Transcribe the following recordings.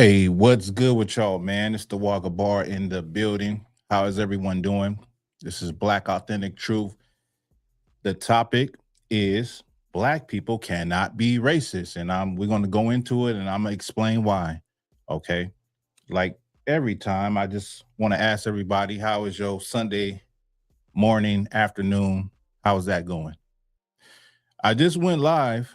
Hey, what's good with y'all, man? It's the Thawahgabar in the building. How is everyone doing? This is Black Authentic Truth. The topic is Black people cannot be racist, and we're going to go into it, and I'm gonna explain why. Okay, like every time, I just want to ask everybody, how is your Sunday morning, afternoon? How's that going? I just went live,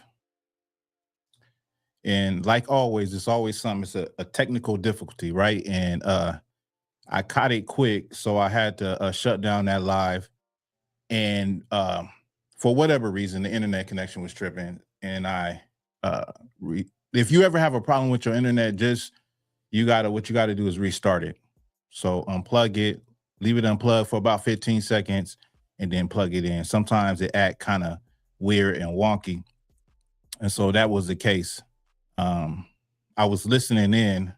and like always, it's always something. It's a technical difficulty, right? And I caught it quick, so I had to shut down that live. And for whatever reason, the internet connection was tripping. And uh, if you ever have a problem with your internet, just what you gotta do is restart it. So unplug it, leave it unplugged for about 15 seconds, and then plug it in. Sometimes it act kind of weird and wonky, and so that was the case. I was listening in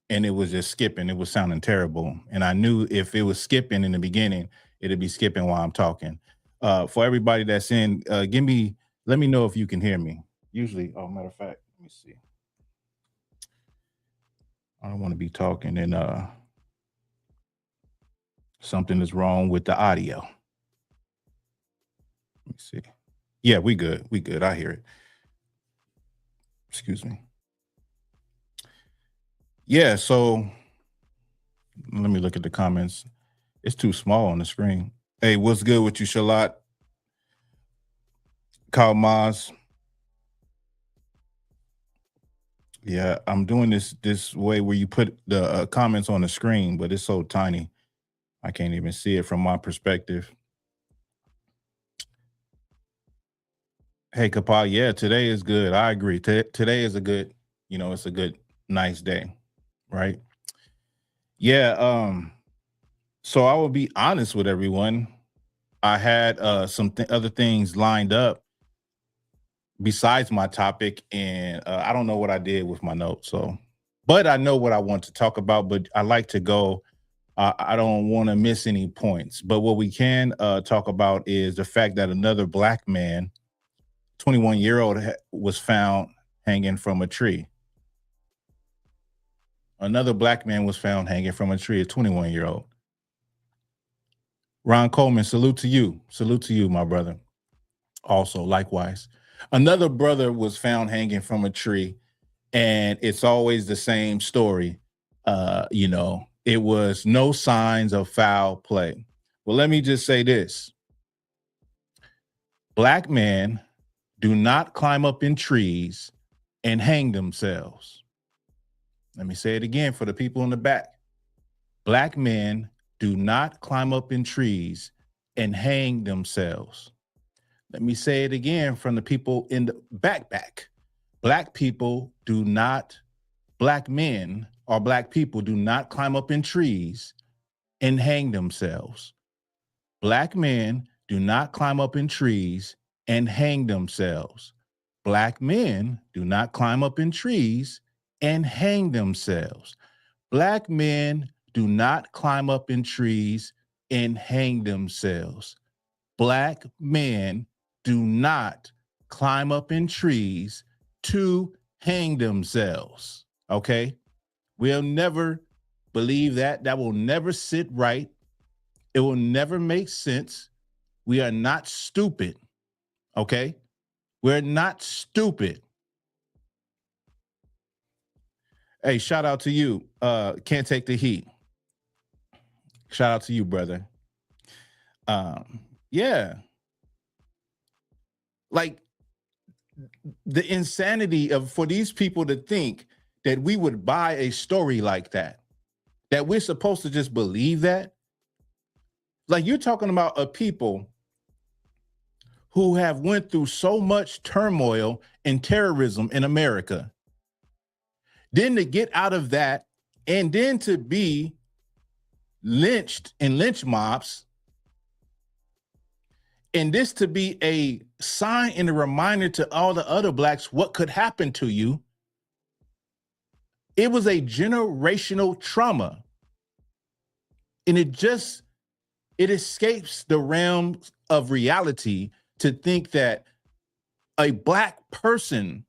and it was just skipping. It was sounding terrible. And I knew if it was skipping in the beginning, it'd be skipping while I'm talking. For everybody that's in, let me know if you can hear me. Usually, matter of fact, let me see. I don't want to be talking and something is wrong with the audio. Let me see. Yeah, we good. We good. I hear it. Excuse me. Yeah, so let me look at the comments. It's too small on the screen. Hey, what's good with you, Shalat? Kyle Maz. Yeah, I'm doing this way where you put the comments on the screen, but it's so tiny. I can't even see it from my perspective. Hey, Kapal, yeah, today is good. I agree. Today is a good, it's a good, nice day, right? Yeah, so I will be honest with everyone. I had some other things lined up besides my topic, and I don't know what I did with my notes. But I know what I want to talk about. But I like to go. I don't want to miss any points. But what we can talk about is the fact that another Black man, 21-year-old, was found hanging from a tree. Another Black man was found hanging from a tree, a 21-year-old. Ron Coleman, salute to you. Salute to you, my brother. Also, likewise. Another brother was found hanging from a tree, and it's always the same story. It was no signs of foul play. Well, let me just say this. Black men do not climb up in trees and hang themselves. Let me say it again for the people in the back. Black men do not climb up in trees and hang themselves. Let me say it again from the people in the back. Black men or Black people do not climb up in trees and hang themselves. Black men do not climb up in trees and hang themselves. Black men do not climb up in trees and hang themselves. Black men do not climb up in trees and hang themselves. Black men do not climb up in trees to hang themselves. Okay? We'll never believe that. That will never sit right. It will never make sense. We are not stupid. Okay? We're not stupid. Hey, shout out to you. Can't take the heat. Shout out to you, brother. Yeah. Like the insanity for these people to think that we would buy a story like that we're supposed to just believe that. Like, you're talking about a people who have went through so much turmoil and terrorism in America. Then to get out of that and then to be lynched in lynch mobs, and this to be a sign and a reminder to all the other Blacks what could happen to you. It was a generational trauma. And it escapes the realm of reality to think that a Black person,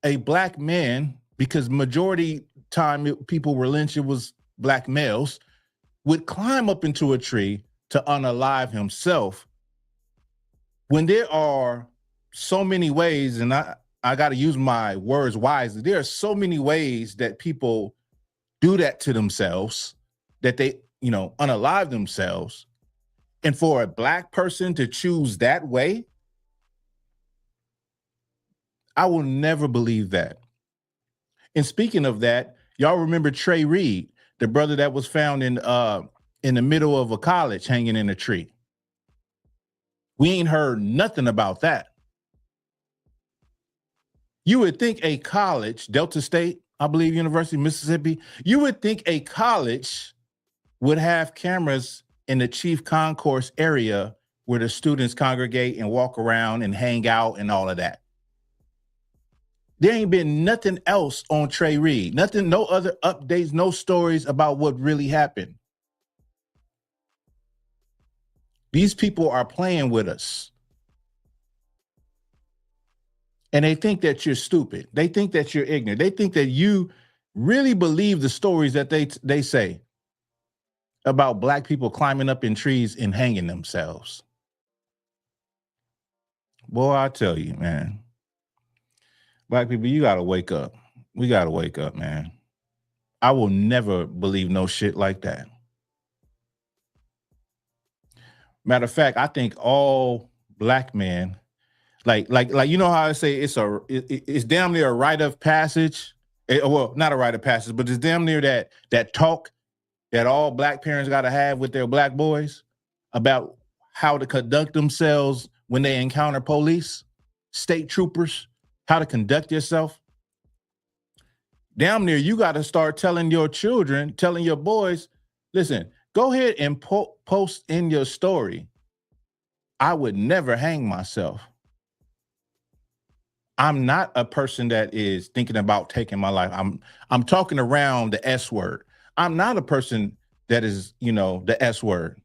a Black man, because majority time people were lynched, it was black males, would climb up into a tree to unalive himself, when there are so many ways, and I got to use my words wisely, there are so many ways that people do that to themselves, that they, unalive themselves. And for a black person to choose that way, I will never believe that. And speaking of that, y'all remember Trey Reed, the brother that was found in the middle of a college hanging in a tree? We ain't heard nothing about that. You would think a college, Delta State, I believe, University of Mississippi, you would think a college would have cameras in the chief concourse area where the students congregate and walk around and hang out and all of that. There ain't been nothing else on Trey Reed, nothing, no other updates, no stories about what really happened. These people are playing with us. And they think that you're stupid. They think that you're ignorant. They think that you really believe the stories that they say about black people climbing up in trees and hanging themselves. Boy, I tell you, man. Black people, you got to wake up. We got to wake up, man. I will never believe no shit like that. Matter of fact, I think all black men, like you know how I say it's damn near a rite of passage. Well, not a rite of passage, but it's damn near that talk that all black parents got to have with their black boys about how to conduct themselves when they encounter police, state troopers, how to conduct yourself. Damn near, you got to start telling your children, telling your boys, listen, go ahead and post in your story, I would never hang myself. I'm not a person that is thinking about taking my life. I'm talking around the S word. I'm not a person that is, the S word.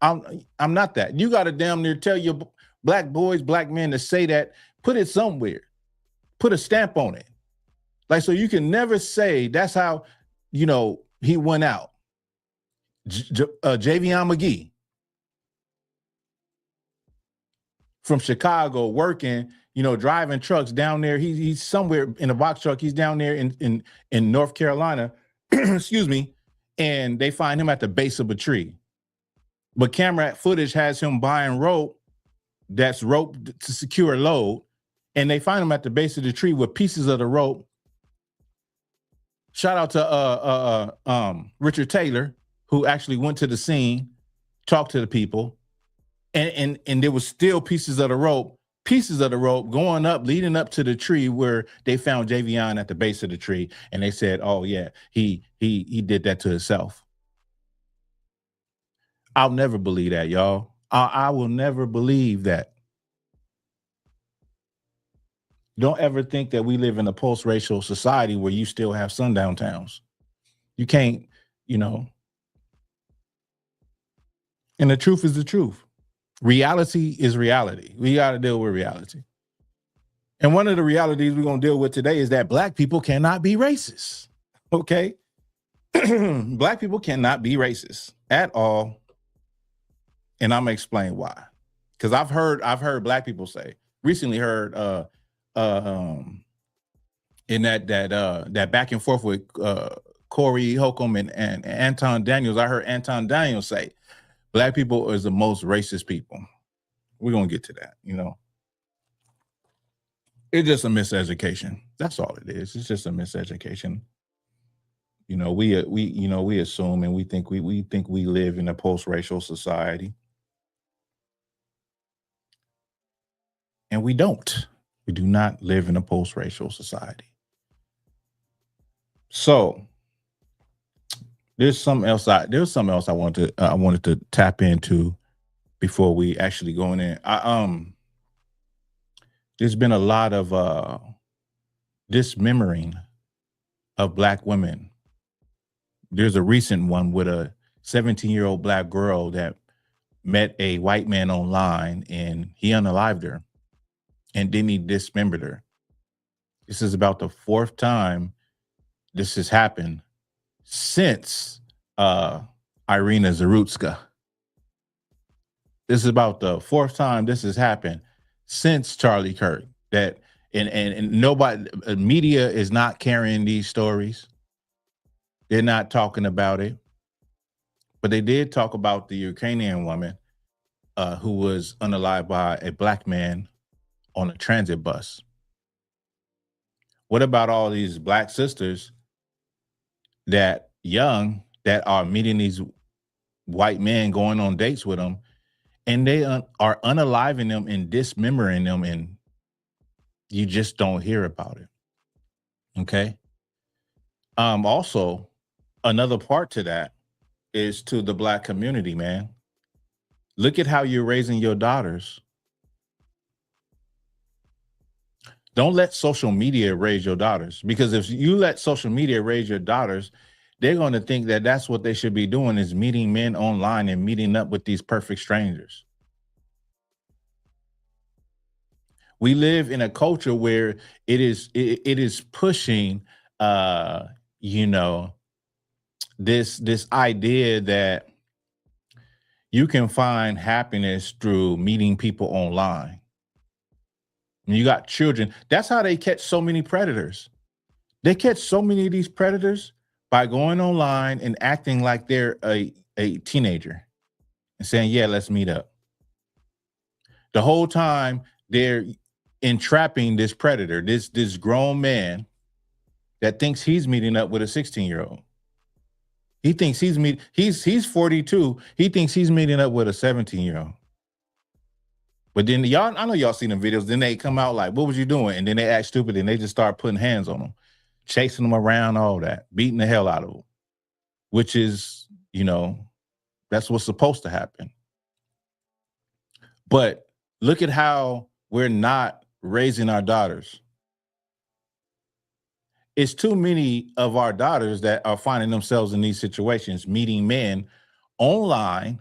I'm not that. You got to damn near tell your black boys, black men to say that, put it somewhere, put a stamp on it. Like, so you can never say that's how, he went out. Javion McGee from Chicago working, driving trucks down there. He's somewhere in a box truck. He's down there in North Carolina, excuse me. And they find him at the base of a tree. But camera footage has him buying rope that's rope to secure a load. And they find him at the base of the tree with pieces of the rope. Shout out to Richard Taylor, who actually went to the scene, talked to the people, and there was still pieces of the rope going up, leading up to the tree where they found Javion at the base of the tree, and they said, "Oh yeah, he did that to himself." I'll never believe that, y'all. I will never believe that. Don't ever think that we live in a post-racial society where you still have sundown towns. You can't, and the truth is the truth. Reality is reality. We got to deal with reality. And one of the realities we're going to deal with today is that black people cannot be racist. Okay? Black people cannot be racist at all. And I'm going to explain why. Because I've heard black people say, recently heard in that back and forth with Corey Holcomb and Anton Daniels, I heard Anton Daniels say, black people is the most racist people. We're going to get to that, It's just a miseducation. That's all it is. It's just a miseducation. We assume and we think we live in a post-racial society. And we don't. We do not live in a post-racial society. So there's something else I wanted to tap into before we actually go in. There's been a lot of dismembering of black women. There's a recent one with a 17-year-old black girl that met a white man online and he unalived her. And then he dismembered her. This is about the fourth time this has happened since uh Irina Zarutska. This is about the fourth time this has happened since Charlie Kirk. That and nobody, media is not carrying these stories. They're not talking about it, but they did talk about the Ukrainian woman who was unalived by a black man on a transit bus. What about all these black sisters that young that are meeting these white men, going on dates with them, and they are unaliving them and dismembering them, and you just don't hear about it? Okay. Also, another part to that is to the black community, man. Look at how you're raising your daughters. Don't let social media raise your daughters, because if you let social media raise your daughters, they're going to think that that's what they should be doing, is meeting men online and meeting up with these perfect strangers. We live in a culture where it is pushing you know, this idea that you can find happiness through meeting people online. And you got children. That's how they catch so many predators. They catch so many of these predators by going online and acting like they're a teenager and saying, yeah, let's meet up. The whole time they're entrapping this predator, this grown man that thinks he's meeting up with a 16-year-old. He thinks he's 42. He thinks he's meeting up with a 17-year-old. But then y'all, I know y'all seen the videos, then they come out like, what was you doing? And then they act stupid and they just start putting hands on them, chasing them around, all that, beating the hell out of them, which is, that's what's supposed to happen. But look at how we're not raising our daughters. It's too many of our daughters that are finding themselves in these situations, meeting men online,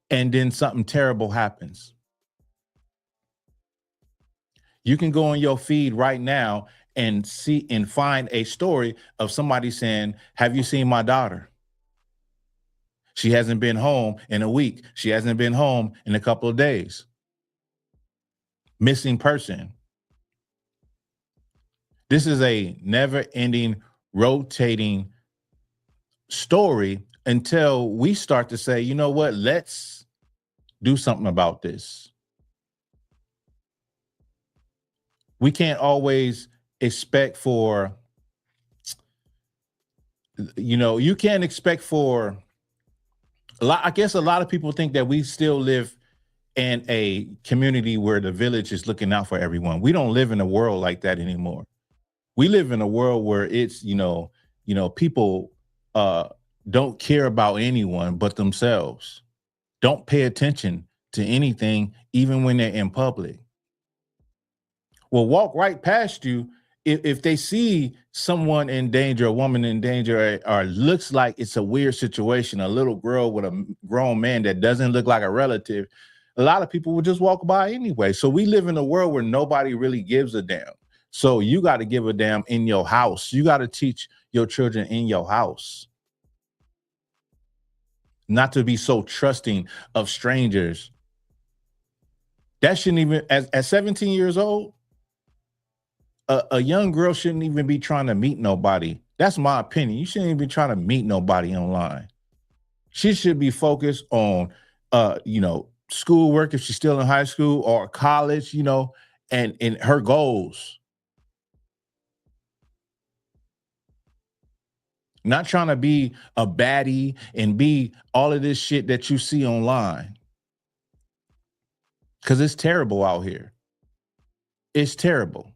and then something terrible happens. You can go on your feed right now and see and find a story of somebody saying, have you seen my daughter? She hasn't been home in a week. She hasn't been home in a couple of days. Missing person. This is a never-ending, rotating story until we start to say, you know what, let's do something about this. We can't always expect for, you can't expect for a lot. I guess a lot of people think that we still live in a community where the village is looking out for everyone. We don't live in a world like that anymore. We live in a world where it's, people don't care about anyone but themselves. Don't pay attention to anything, even when they're in public. Will walk right past you if they see someone in danger, a woman in danger, or looks like it's a weird situation, a little girl with a grown man that doesn't look like a relative. A lot of people will just walk by anyway. So we live in a world where nobody really gives a damn. So you got to give a damn in your house. You got to teach your children in your house not to be so trusting of strangers. That shouldn't even, at 17 years old, a young girl shouldn't even be trying to meet nobody. That's my opinion. You shouldn't even be trying to meet nobody online. She should be focused on, schoolwork if she's still in high school or college, and her goals. Not trying to be a baddie and be all of this shit that you see online. Because it's terrible out here. It's terrible.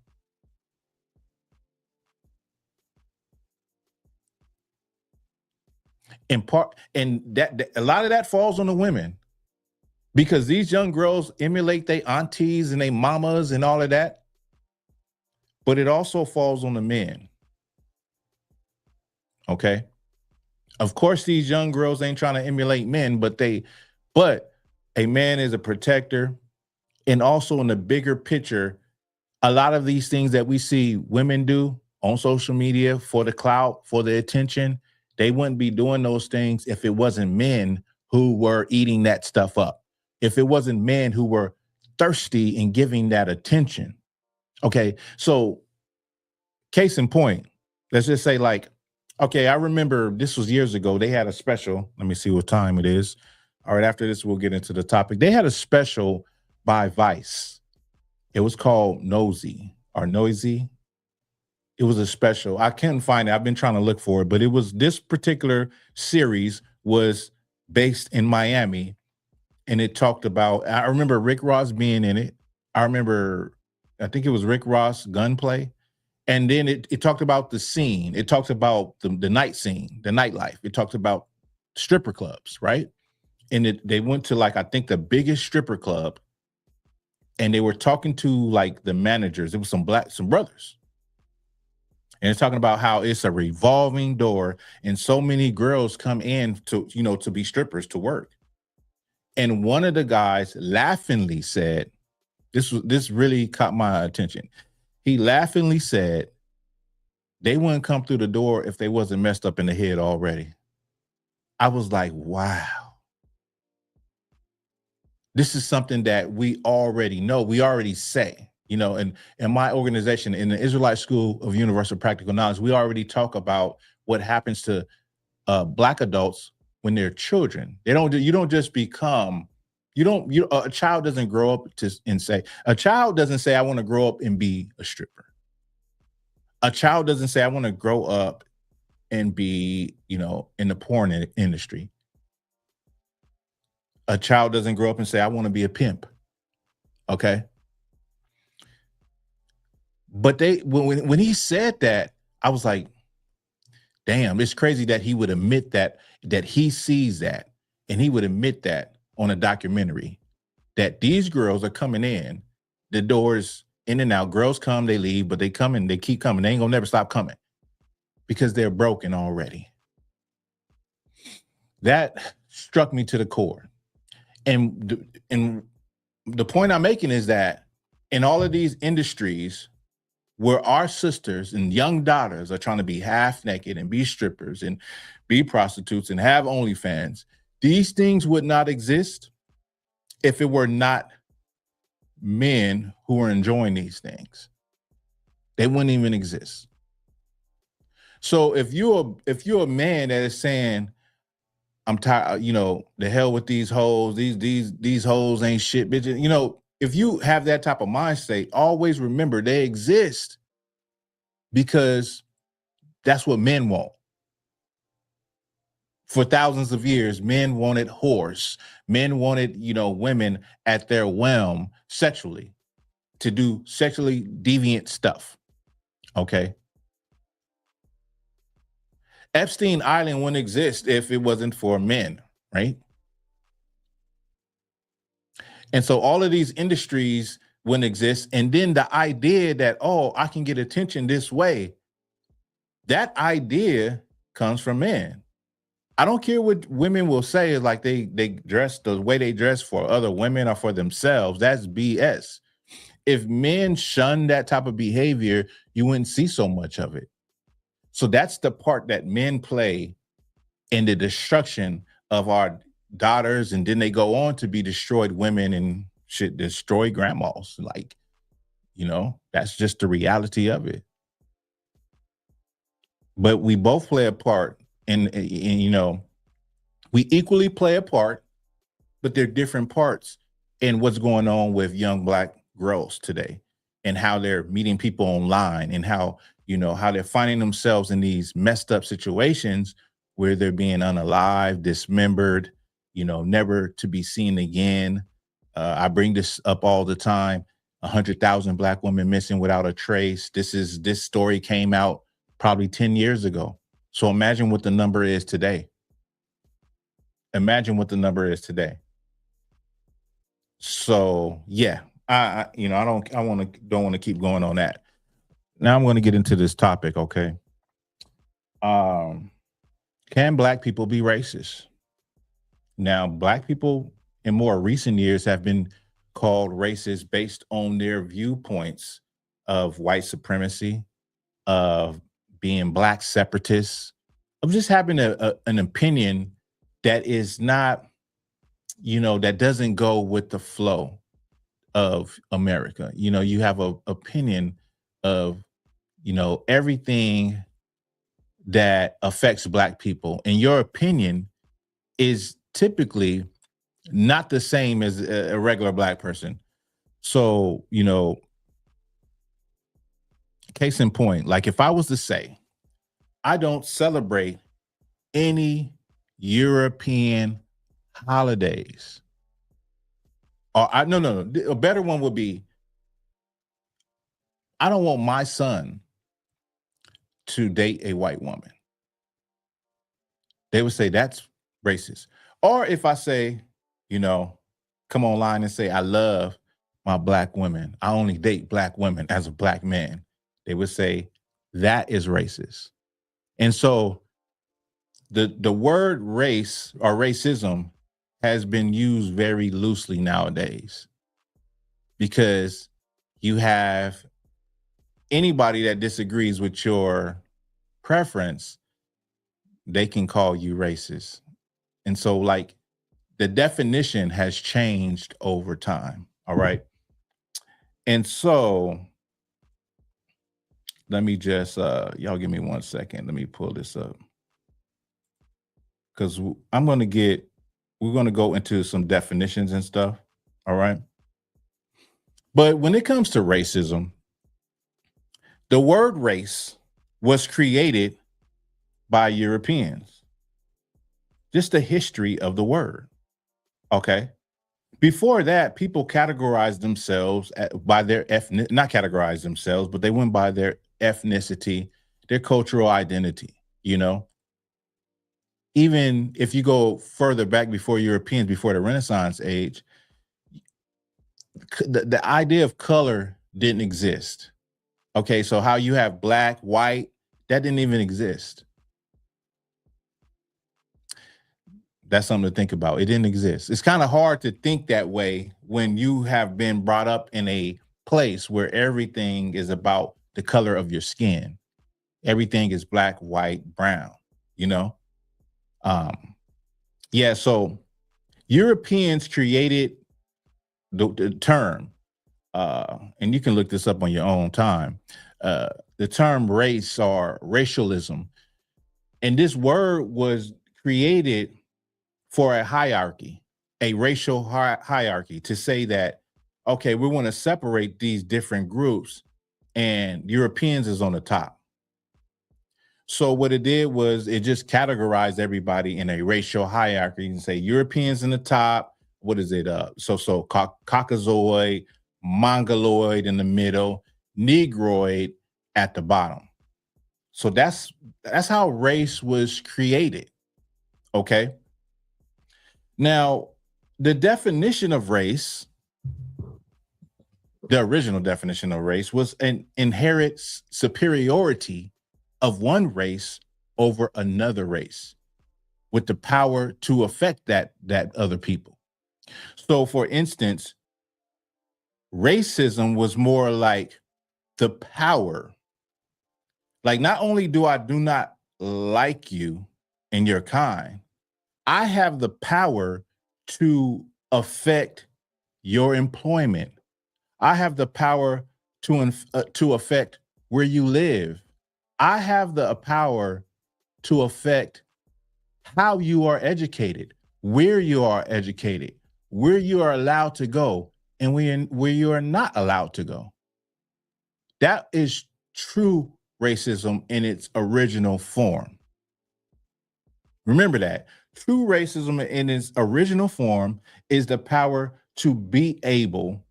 In part, and that a lot of that falls on the women, because these young girls emulate their aunties and their mamas and all of that. But it also falls on the men. Okay. Of course, these young girls ain't trying to emulate men, but a man is a protector. And also in the bigger picture, a lot of these things that we see women do, on social media for the clout, for the attention. They wouldn't be doing those things if it wasn't men who were eating that stuff up. If it wasn't men who were thirsty and giving that attention. Okay. So, case in point, let's just say, like, okay, I remember this was years ago. They had a special. Let me see what time it is. All right. After this, we'll get into the topic. They had a special by Vice. It was called Nosy or Noisy. It was a special. I couldn't find it. I've been trying to look for it, but it was this particular series was based in Miami, and it talked about. I remember Rick Ross being in it. I remember, I think it was Rick Ross gunplay, and then it talked about the scene. It talked about the night scene, the nightlife. It talked about stripper clubs, right? And they went to, like, I think the biggest stripper club, and they were talking to, like, the managers. It was some brothers. And it's talking about how it's a revolving door and so many girls come in to, to be strippers, to work. And one of the guys laughingly said, this really caught my attention. He laughingly said, they wouldn't come through the door if they wasn't messed up in the head already. I was like, wow. This is something that we already know. We already say. And in my organization, in the Israelite School of Universal Practical Knowledge, we already talk about what happens to Black adults when they're children. You don't just become, a child doesn't grow up a child doesn't say, I want to grow up and be a stripper. A child doesn't say, I want to grow up and be, in the porn industry. A child doesn't grow up and say, I want to be a pimp. Okay. But when he said that, I was like, damn, it's crazy that he would admit that he sees that, and he would admit that on a documentary, that these girls are coming in, the doors in and out, girls come, they leave, but they come and they keep coming. They ain't gonna never stop coming because they're broken already. That struck me to the core. And the point I'm making is that in all of these industries where our sisters and young daughters are trying to be half naked and be strippers and be prostitutes and have OnlyFans, these things would not exist if it were not men who are enjoying these things. They wouldn't even exist. So if you're a man that is saying, I'm tired, the hell with these hoes, these hoes ain't shit, bitches, if you have that type of mind state, always remember they exist because that's what men want. For thousands of years, men wanted whores. Men wanted, women at their whim sexually to do sexually deviant stuff. Okay. Epstein Island wouldn't exist if it wasn't for men, right? And so all of these industries wouldn't exist. And then the idea that, oh, I can get attention this way, that idea comes from men. I don't care what women will say, like they dress the way they dress for other women or for themselves. That's BS. If men shun that type of behavior, you wouldn't see so much of it. So that's the part that men play in the destruction of our daughters, and then they go on to be destroyed women and shit, destroy grandmas. Like, that's just the reality of it. But we both play a part, and we equally play a part, but they're different parts in what's going on with young Black girls today, and how they're meeting people online, and how they're finding themselves in these messed up situations where they're being unalived, dismembered, never to be seen again. I bring this up all the time. 100,000 Black women missing without a trace. This story came out probably 10 years ago. So imagine what the number is today. Imagine what the number is today. So yeah, I don't want to keep going on that. Now I'm going to get into this topic. Okay. Can Black people be racist? Now, Black people in more recent years have been called racist based on their viewpoints of white supremacy, of being black separatists, of just having an opinion that is not, that doesn't go with the flow of America. You have a opinion of, everything that affects black people. And your opinion is typically not the same as a regular black person. So, case in point, like if I was to say, I don't celebrate any European holidays, or no, a better one would be, I don't want my son to date a white woman. They would say that's racist. Or if I say, come online and say, I love my black women, I only date black women as a black man, they would say that is racist. And so the word race or racism has been used very loosely nowadays, because you have anybody that disagrees with your preference, they can call you racist. And so, like, the definition has changed over time. All right. And so let me just, y'all give me 1 second. Let me pull this up, because we're going to go into some definitions and stuff. All right. But when it comes to racism, the word race was created by Europeans. Just the history of the word. Okay. Before that, people categorized themselves by their not categorize themselves, but they went by their ethnicity, their cultural identity, Even if you go further back before Europeans, before the Renaissance age, the idea of color didn't exist. Okay, so how you have black, white, that didn't even exist. That's something to think about. It didn't exist. It's kind of hard to think that way when you have been brought up in a place where everything is about the color of your skin. Everything is black, white, brown, Yeah, so Europeans created the term, and you can look this up on your own time, the term race or racialism. And this word was created for a hierarchy, a racial hierarchy, to say that, okay, we want to separate these different groups and Europeans is on the top. So what it did was it just categorized everybody in a racial hierarchy. You can say Europeans in the top. What is it? Caucasoid, Mongoloid in the middle, Negroid at the bottom. So that's how race was created. Okay. Now, the definition of race, the original definition of race, was an inherent superiority of one race over another race, with the power to affect that other people. So, for instance, racism was more like the power. Like, not only do not like you and your kind, I have the power to affect your employment. I have the power to affect where you live. I have the power to affect how you are educated, where you are educated, where you are allowed to go, and where you are not allowed to go. That is true racism in its original form. Remember that. True racism in its original form is the power to be able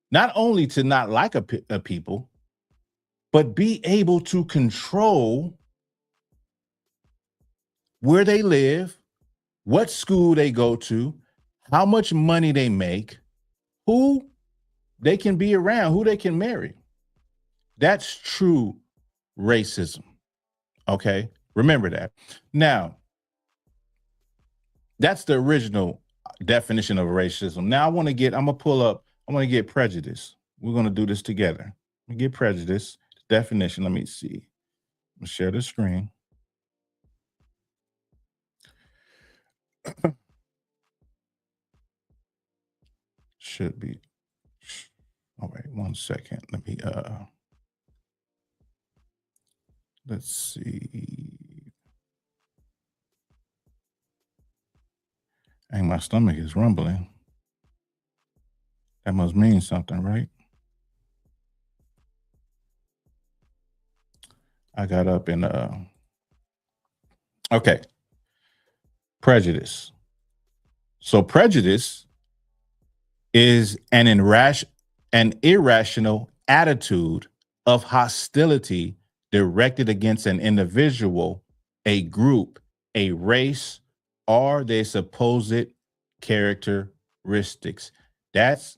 not only to not like a people, but be able to control where they live, what school they go to, how much money they make, who they can be around, who they can marry. That's true racism. Okay? Remember that. Now, that's the original definition of racism. Now I'm going to get prejudice. We're going to do this together. Get prejudice. definition. Let me see. Share the screen. Should be. All right, 1 second. Let's see. And my stomach is rumbling. That must mean something, right? I got up and okay, prejudice. So prejudice is an irrational attitude of hostility directed against an individual, a group, a race, or their supposed characteristics. That's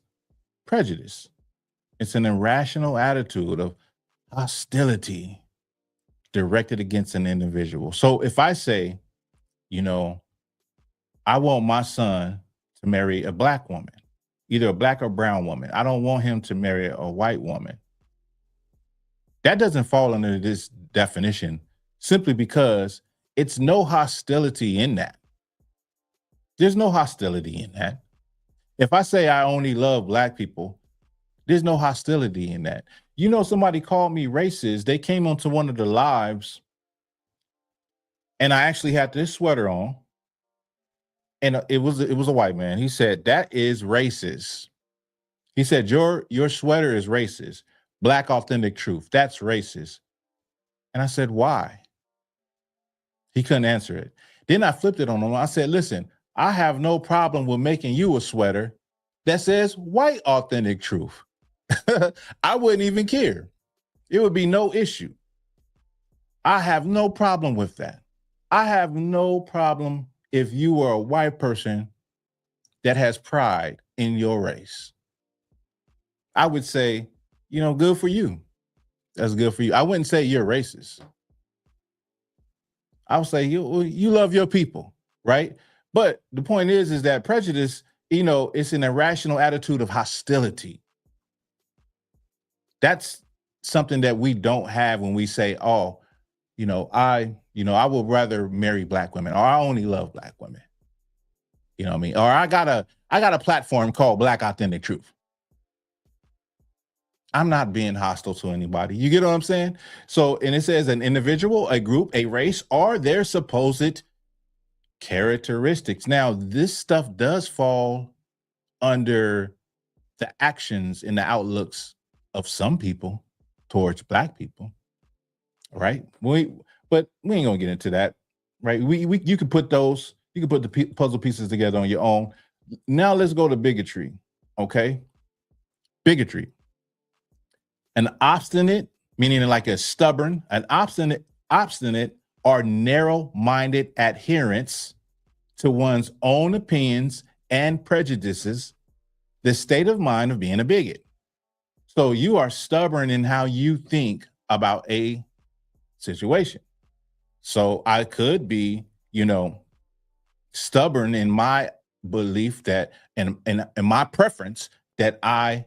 prejudice. It's an irrational attitude of hostility directed against an individual. So if I say, you know, I want my son to marry a black woman, either a black or brown woman. I don't want him to marry a white woman. That doesn't fall under this definition simply because it's no hostility in that. There's no hostility in that. If I say I only love black people, there's no hostility in that. You know, somebody called me racist. They came onto one of the lives, and I actually had this sweater on, and it was a white man. He said that is racist. He said your sweater is racist. Black authentic truth. That's racist. And I said, why? He couldn't answer it. Then I flipped it on him. I said, listen, I have no problem with making you a sweater that says white authentic truth. I wouldn't even care. It would be no issue. I have no problem with that. I have no problem if you are a white person that has pride in your race. I would say, good for you. That's good for you. I wouldn't say you're racist. I would say you love your people, right? But the point is that prejudice, it's an irrational attitude of hostility. That's something that we don't have when we say, oh, I would rather marry black women, or I only love black women. You know what I mean? Or I got a platform called Black Authentic Truth. I'm not being hostile to anybody. You get what I'm saying? So, and it says an individual, a group, a race, or their supposed characteristics. Now, this stuff does fall under the actions and the outlooks of some people towards black people, right? But we ain't gonna get into that, right? You can put the puzzle pieces together on your own. Now let's go to bigotry, okay? Bigotry. An obstinate, meaning like an obstinate or narrow-minded adherence to one's own opinions and prejudices, the state of mind of being a bigot. So you are stubborn in how you think about a situation. So I could be, stubborn in my belief that and my preference that I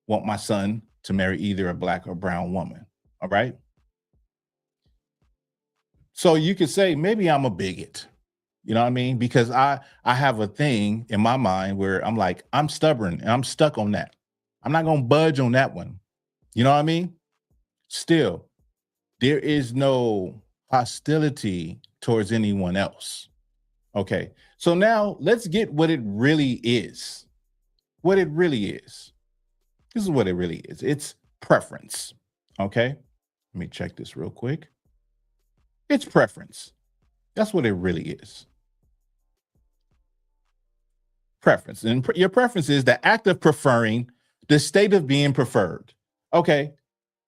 want my son to marry either a black or brown woman. All right. So you could say maybe I'm a bigot. You know what I mean? Because I have a thing in my mind where I'm like, I'm stubborn and I'm stuck on that. I'm not gonna budge on that one. You know what I mean? Still, there is no hostility towards anyone else. Okay. So now let's get what it really is. What it really is. This is what it really is. It's preference. Okay. Let me check this real quick. It's preference. That's what it really is. Preference. And your preference is the act of preferring, the state of being preferred. Okay.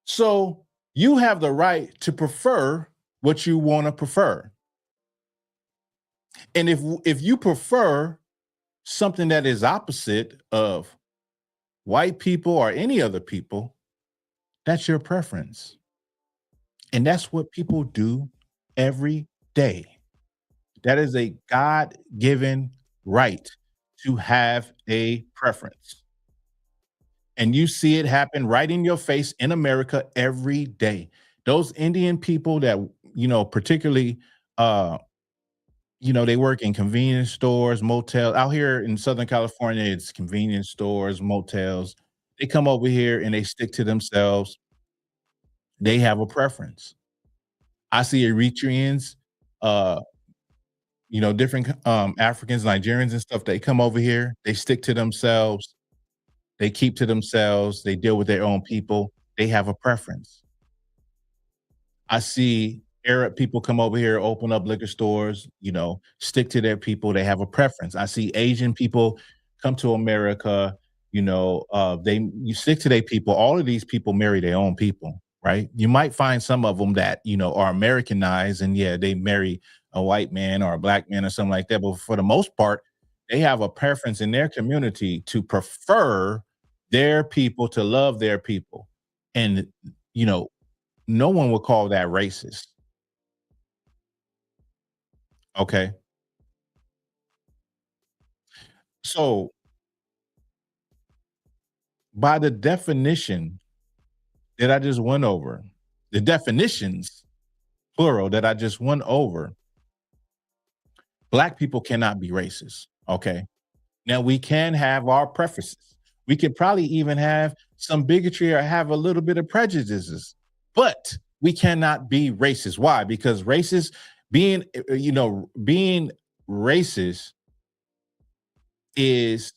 So you have the right to prefer what you want to prefer. And if you prefer something that is opposite of white people or any other people, that's your preference. And that's what people do every day. That is a God-given right to have a preference. And you see it happen right in your face in America every day. Those Indian people that, particularly, uh, they work in convenience stores, motels. Out here in Southern California, it's convenience stores, motels. They come over here and they stick to themselves. They have a preference. I see Eritreans, uh, different Africans, Nigerians, and stuff. They come over here, they stick to themselves, they keep to themselves, they deal with their own people. They have a preference. I see Arab people come over here, open up liquor stores, stick to their people. They have a preference. I see Asian people come to America, they you stick to their people. All of these people marry their own people, right? You might find some of them that, are Americanized and yeah, they marry a white man or a black man or something like that. But for the most part, they have a preference in their community to prefer their people, to love their people. And, you know, no one would call that racist. Okay. So, by the definition that I just went over, the definitions, plural, that I just went over, black people cannot be racist. Okay. Now, we can have our preferences. We could probably even have some bigotry or have a little bit of prejudices, but we cannot be racist. Why? Because racist, being racist is,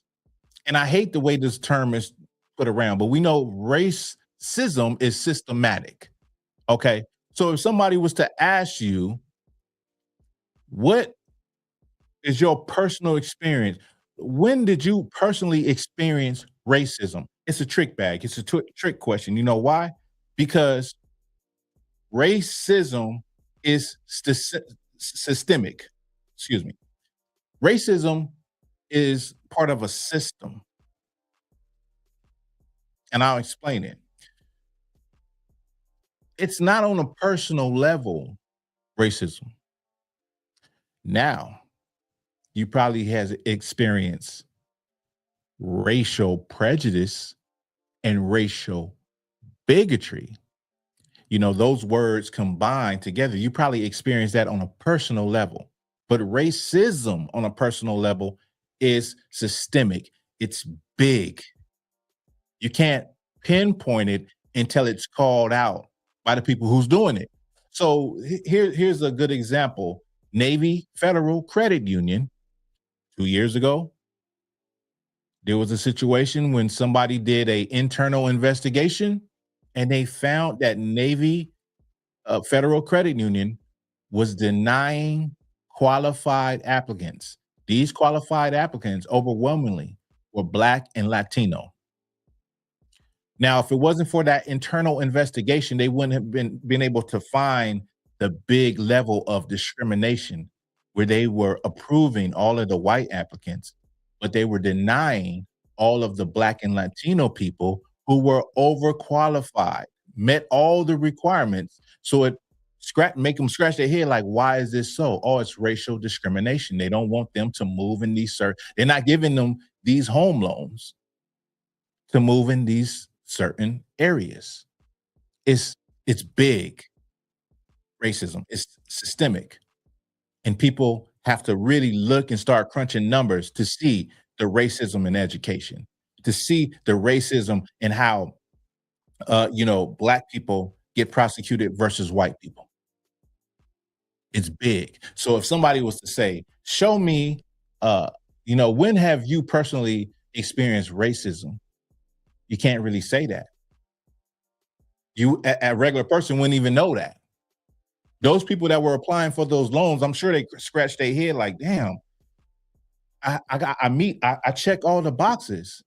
and I hate the way this term is put around, but we know racism is systematic. Okay. So if somebody was to ask you, what is your personal experience? When did you personally experience racism? It's a trick bag. It's a trick question. You know why? Because racism is systemic. Excuse me. Racism is part of a system, and I'll explain it. It's not on a personal level, racism. Now, you probably has experienced racial prejudice and racial bigotry. Those words combined together. You probably experienced that on a personal level. But racism on a personal level is systemic. It's big. You can't pinpoint it until it's called out by the people who's doing it. So here's a good example. Navy Federal Credit Union, 2 years ago, there was a situation when somebody did a internal investigation and they found that Navy Federal Credit Union was denying qualified applicants. These qualified applicants overwhelmingly were Black and Latino. Now, if it wasn't for that internal investigation, they wouldn't have been able to find the big level of discrimination where they were approving all of the white applicants, but they were denying all of the Black and Latino people who were overqualified, met all the requirements. So it make them scratch their head like, why is this so? Oh, it's racial discrimination. They don't want them to move in these they're not giving them these home loans to move in these certain areas. It's big racism. It's systemic. And people have to really look and start crunching numbers to see the racism in education, to see the racism and how Black people get prosecuted versus white people. It's big. So if somebody was to say, show me, when have you personally experienced racism? You can't really say that. A regular person wouldn't even know that. Those people that were applying for those loans, I'm sure they scratched their head like, damn, I check all the boxes.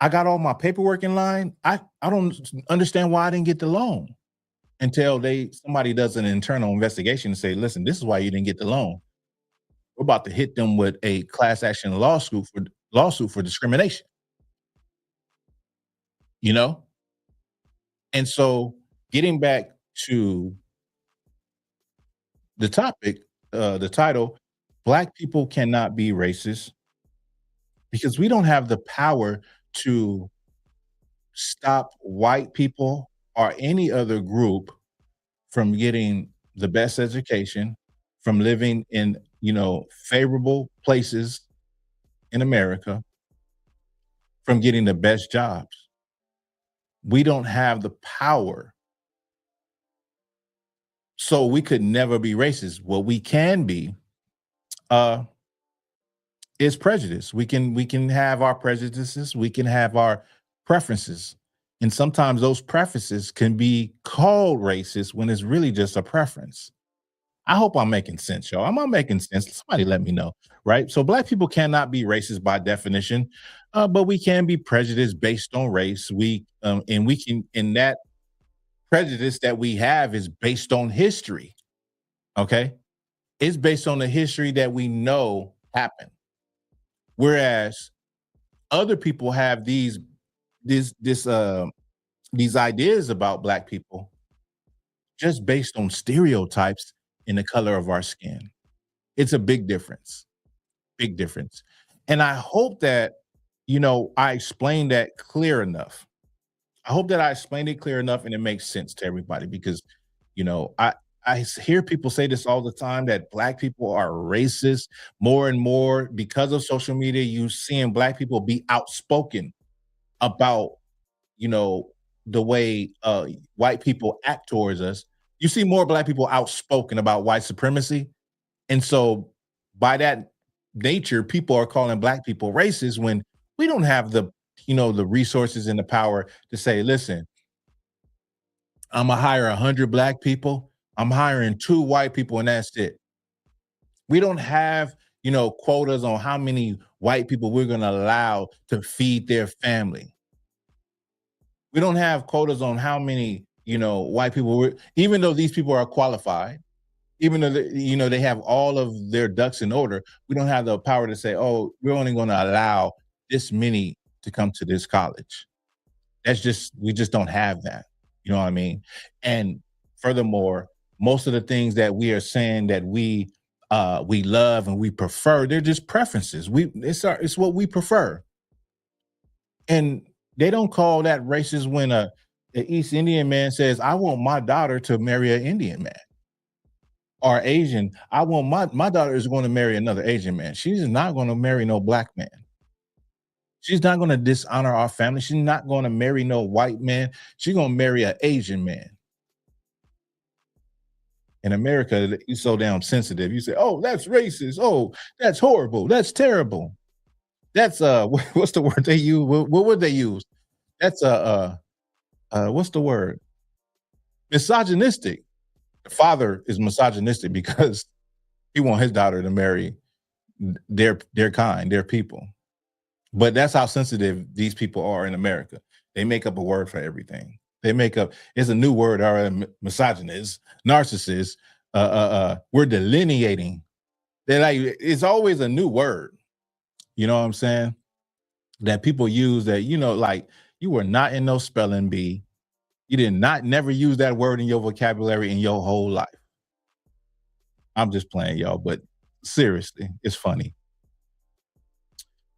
I got all my paperwork in line. I don't understand why I didn't get the loan until somebody does an internal investigation and say, listen, this is why you didn't get the loan. We're about to hit them with a class action lawsuit for discrimination, you know? And so getting back to the topic, the title, Black people cannot be racist because we don't have the power to stop white people or any other group from getting the best education, from living in, favorable places in America, from getting the best jobs. We don't have the power. So we could never be racist. What we can be uh is prejudice. We can have our prejudices, we can have our preferences. And sometimes those preferences can be called racist when it's really just a preference. I hope I'm making sense, y'all. Am I making sense? Somebody let me know, right? So black people cannot be racist by definition, but we can be prejudiced based on race. And we can, and that prejudice that we have is based on history. Okay, it's based on the history that we know happened. Whereas other people have these this these ideas about black people just based on stereotypes in the color of our skin. It's a big difference. Big difference. And I hope that, I explained that clear enough. I hope that I explained it clear enough and it makes sense to everybody because, you know, I hear people say this all the time that black people are racist more and more because of social media. You seeing black people be outspoken about, you know, the way white people act towards us. You see more black people outspoken about white supremacy, and so by that nature, people are calling black people racist when we don't have the resources and the power to say, listen, I'm gonna hire 100 black people. I'm hiring 2 white people, and that's it. We don't have, quotas on how many white people we're gonna allow to feed their family. We don't have quotas on how many, white people even though these people are qualified, even though they have all of their ducks in order, we don't have the power to say, "Oh, we're only going to allow this many to come to this college." We just don't have that. You know what I mean? And furthermore, most of the things that we are saying that we love and we prefer, they're just preferences. It's what we prefer. And they don't call that racist when a East Indian man says, "I want my daughter to marry an Indian man." Or Asian, I want my daughter is going to marry another Asian man. She's not going to marry no black man. She's not going to dishonor our family. She's not going to marry no white man. She's going to marry an Asian man. In America, you're so damn sensitive. You say, "Oh, that's racist. Oh, that's horrible. That's terrible." That's what's the word they use? What would they use? That's what's the word? Misogynistic. The father is misogynistic because he want his daughter to marry their kind, their people. But that's how sensitive these people are in America. They make up a word for everything. They make up it's a new word, or misogynist, narcissist. We're delineating. They're like it's always a new word. You know what I'm saying? That people use that like you were not in no spelling bee. You did not never use that word in your vocabulary in your whole life. I'm just playing, y'all, but seriously, it's funny.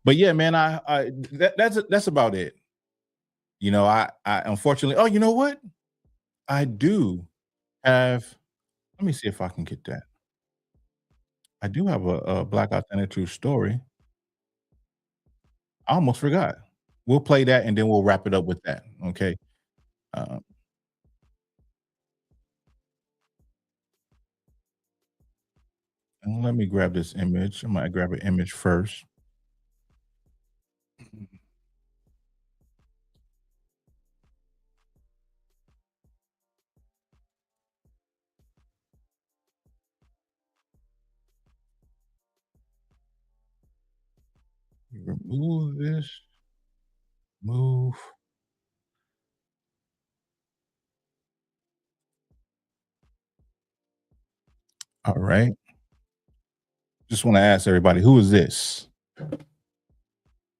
But yeah, man, that's about it. I unfortunately. Oh, you know what? I do have. Let me see if I can get that. I do have a Black Authentic True Story. I almost forgot. We'll play that and then we'll wrap it up with that. Okay. Uh, and let me grab this image. I might grab an image first. Remove this. Move. All right. Just want to ask everybody, who is this?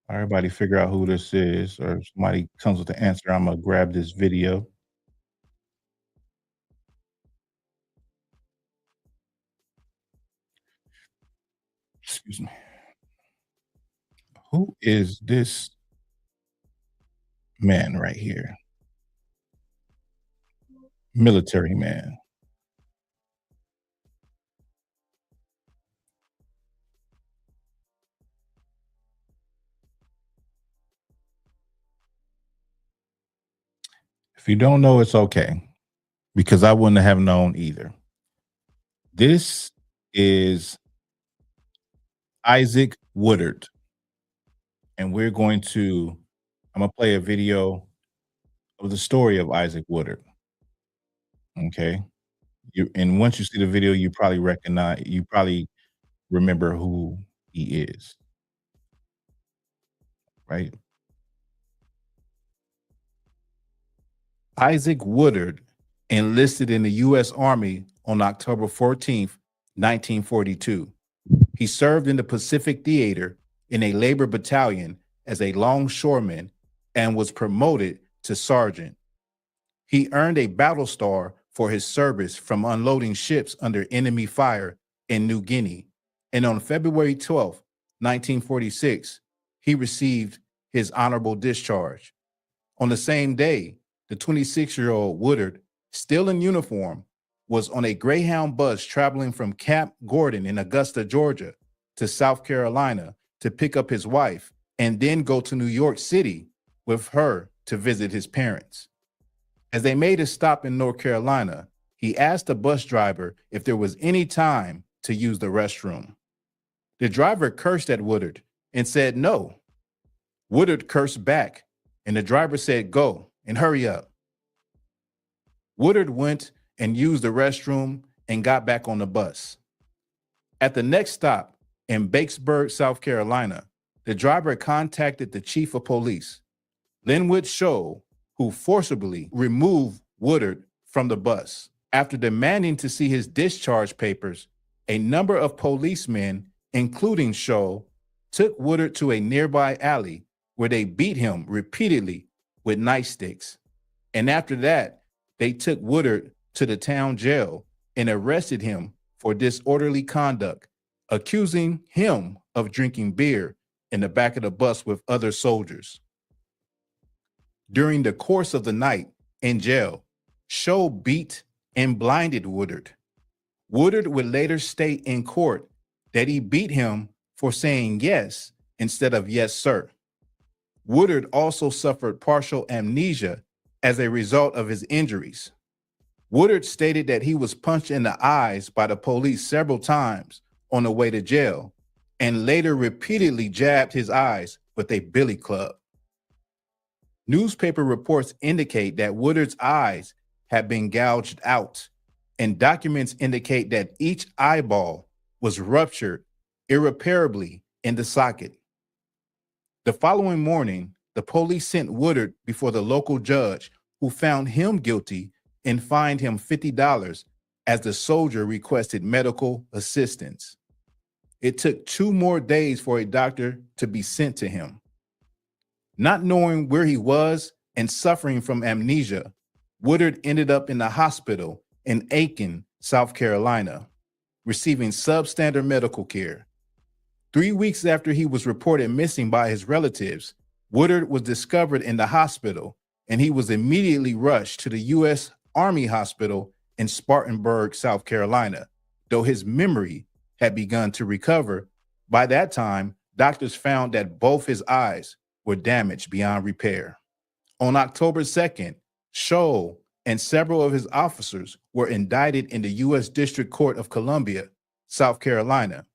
Everybody figure out who this is, or if somebody comes with the answer. I'm gonna grab this video. Excuse me. Who is this man right here. Military man. If you don't know, it's okay because I wouldn't have known either. This is Isaac Woodard, and I'm gonna play a video of the story of Isaac Woodard. Okay. And once you see the video, you probably remember who he is, right? Isaac Woodard enlisted in the U.S. Army on October 14th, 1942. He served in the Pacific Theater in a labor battalion as a longshoreman and was promoted to sergeant. He earned a battle star for his service from unloading ships under enemy fire in New Guinea. And on February 12th, 1946, he received his honorable discharge. On the same day, the 26-year-old Woodard, still in uniform, was on a Greyhound bus traveling from Camp Gordon in Augusta, Georgia, to South Carolina to pick up his wife and then go to New York City with her to visit his parents. As they made a stop in North Carolina, he asked the bus driver if there was any time to use the restroom. The driver cursed at Woodard and said no. Woodard cursed back, and the driver said, "Go and hurry up." Woodard went and used the restroom and got back on the bus. At the next stop in Batesburg, South Carolina, the driver contacted the chief of police, Linwood Scholl, who forcibly removed Woodard from the bus. After demanding to see his discharge papers, a number of policemen, including Scholl, took Woodard to a nearby alley where they beat him repeatedly with nightsticks. And after that, they took Woodard to the town jail and arrested him for disorderly conduct, accusing him of drinking beer in the back of the bus with other soldiers. During the course of the night in jail, Scholl beat and blinded Woodard. Woodard would later state in court that he beat him for saying yes instead of yes, sir. Woodard also suffered partial amnesia as a result of his injuries. Woodard stated that he was punched in the eyes by the police several times on the way to jail and later repeatedly jabbed his eyes with a billy club. Newspaper reports indicate that Woodard's eyes had been gouged out, and documents indicate that each eyeball was ruptured irreparably in the socket. The following morning, the police sent Woodard before the local judge, who found him guilty and fined him $50 as the soldier requested medical assistance. It took 2 more days for a doctor to be sent to him. Not knowing where he was and suffering from amnesia, Woodard ended up in the hospital in Aiken, South Carolina, receiving substandard medical care. 3 weeks after he was reported missing by his relatives, Woodard was discovered in the hospital, and he was immediately rushed to the U.S. Army Hospital in Spartanburg, South Carolina. Though his memory had begun to recover, by that time, doctors found that both his eyes were damaged beyond repair. On October 2nd, Scholl and several of his officers were indicted in the U.S. District Court of Columbia, South Carolina.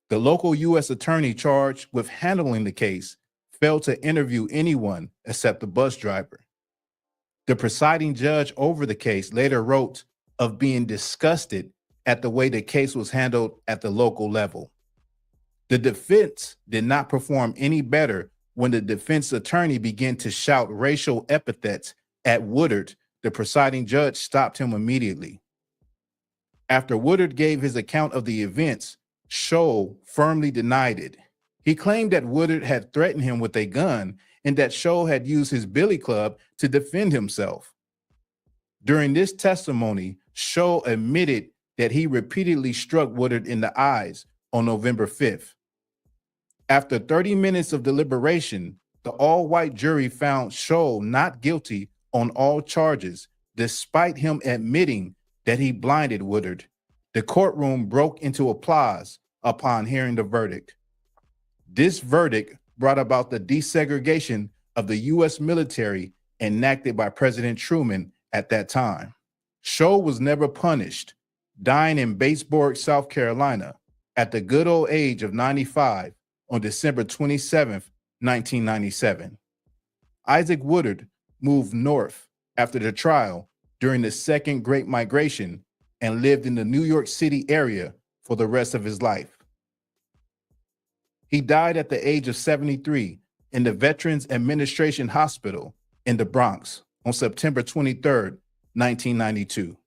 The local U.S. attorney charged with handling the case failed to interview anyone except the bus driver. The presiding judge over the case later wrote of being disgusted at the way the case was handled at the local level. The defense did not perform any better when the defense attorney began to shout racial epithets at Woodard. The presiding judge stopped him immediately. After Woodard gave his account of the events, Scholl firmly denied it. He claimed that Woodard had threatened him with a gun and that Scholl had used his billy club to defend himself. During this testimony, Scholl admitted that he repeatedly struck Woodard in the eyes on November 5th. After 30 minutes of deliberation, The all-white jury found Scholl not guilty on all charges, despite him admitting that he blinded Woodard. The courtroom broke into applause upon hearing the verdict. This verdict brought about the desegregation of the U.S. military enacted by President Truman at that time. Scholl was never punished, dying in Batesburg, South Carolina, at the good old age of 95 on December 27th, 1997. Isaac Woodard moved north after the trial during the Second Great Migration and lived in the New York City area for the rest of his life. He died at the age of 73 in the Veterans Administration Hospital in the Bronx on September 23rd, 1992.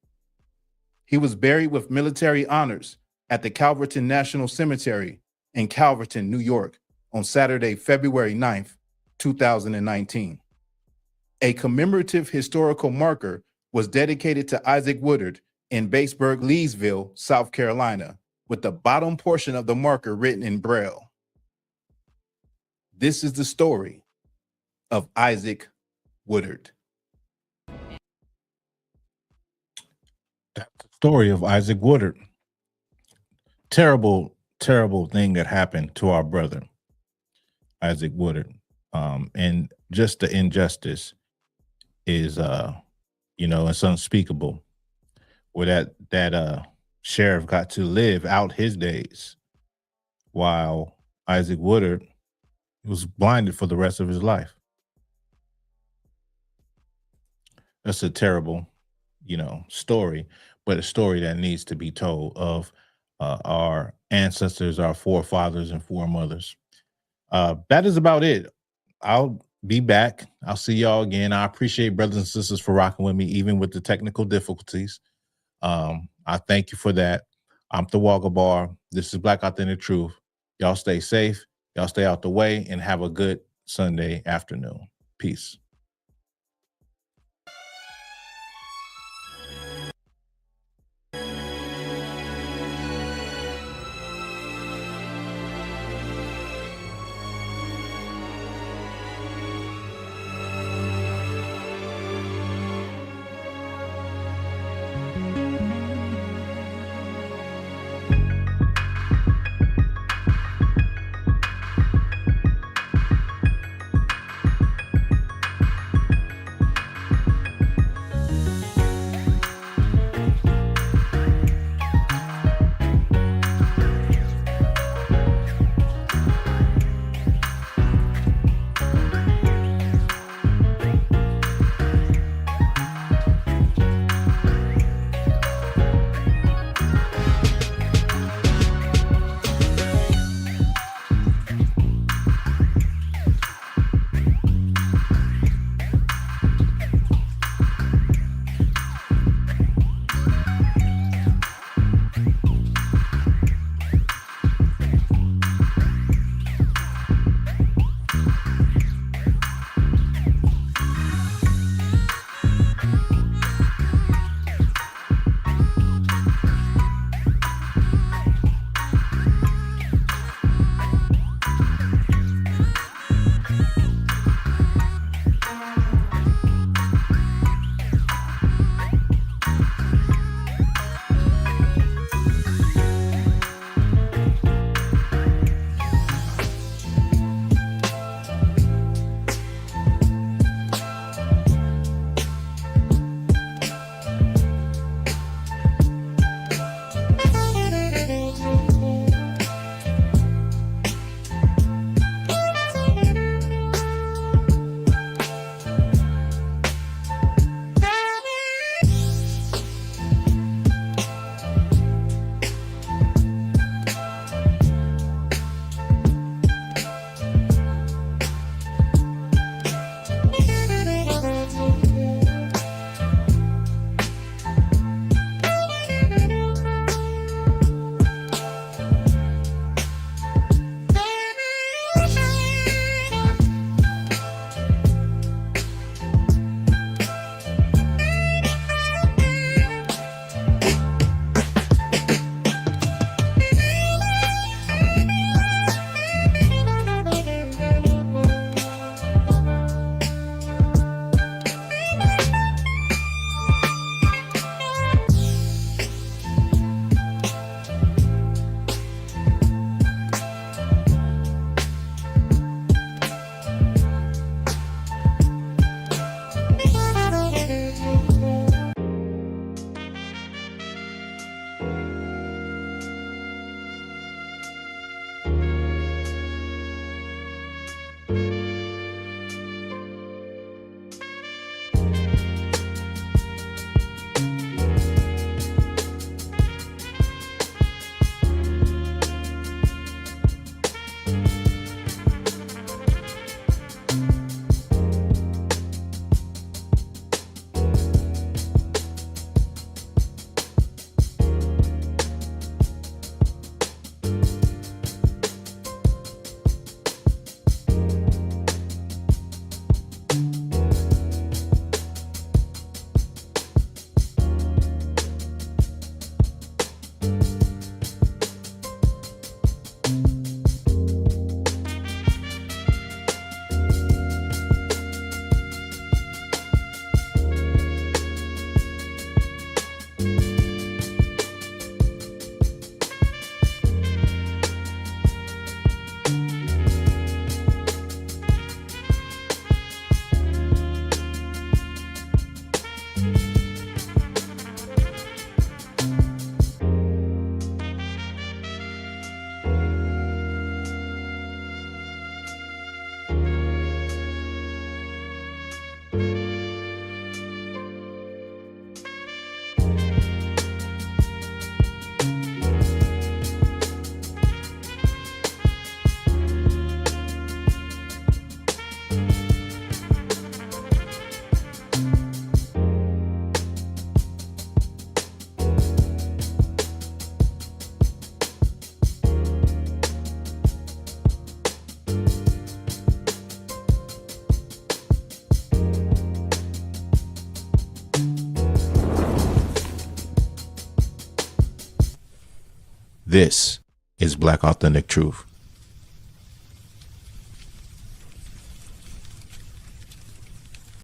He was buried with military honors at the Calverton National Cemetery in Calverton, New York on Saturday, February 9th, 2019. A commemorative historical marker was dedicated to Isaac Woodard in Batesburg, Leesville, South Carolina, with the bottom portion of the marker written in Braille. This is the story of Isaac Woodard. That's the story of Isaac Woodard. Terrible, terrible thing that happened to our brother, Isaac Woodard. And just the injustice is, it's unspeakable. Where that sheriff got to live out his days while Isaac Woodard was blinded for the rest of his life. That's a terrible, story, but a story that needs to be told of our ancestors, our forefathers and foremothers. That is about it. I'll be back. I'll see y'all again. I appreciate brothers and sisters for rocking with me, even with the technical difficulties. I thank you for that. I'm Thawahgabar. This is Black Authentic Truth. Y'all stay safe. Y'all stay out the way and have a good Sunday afternoon. Peace. This is Black Authentic Truth.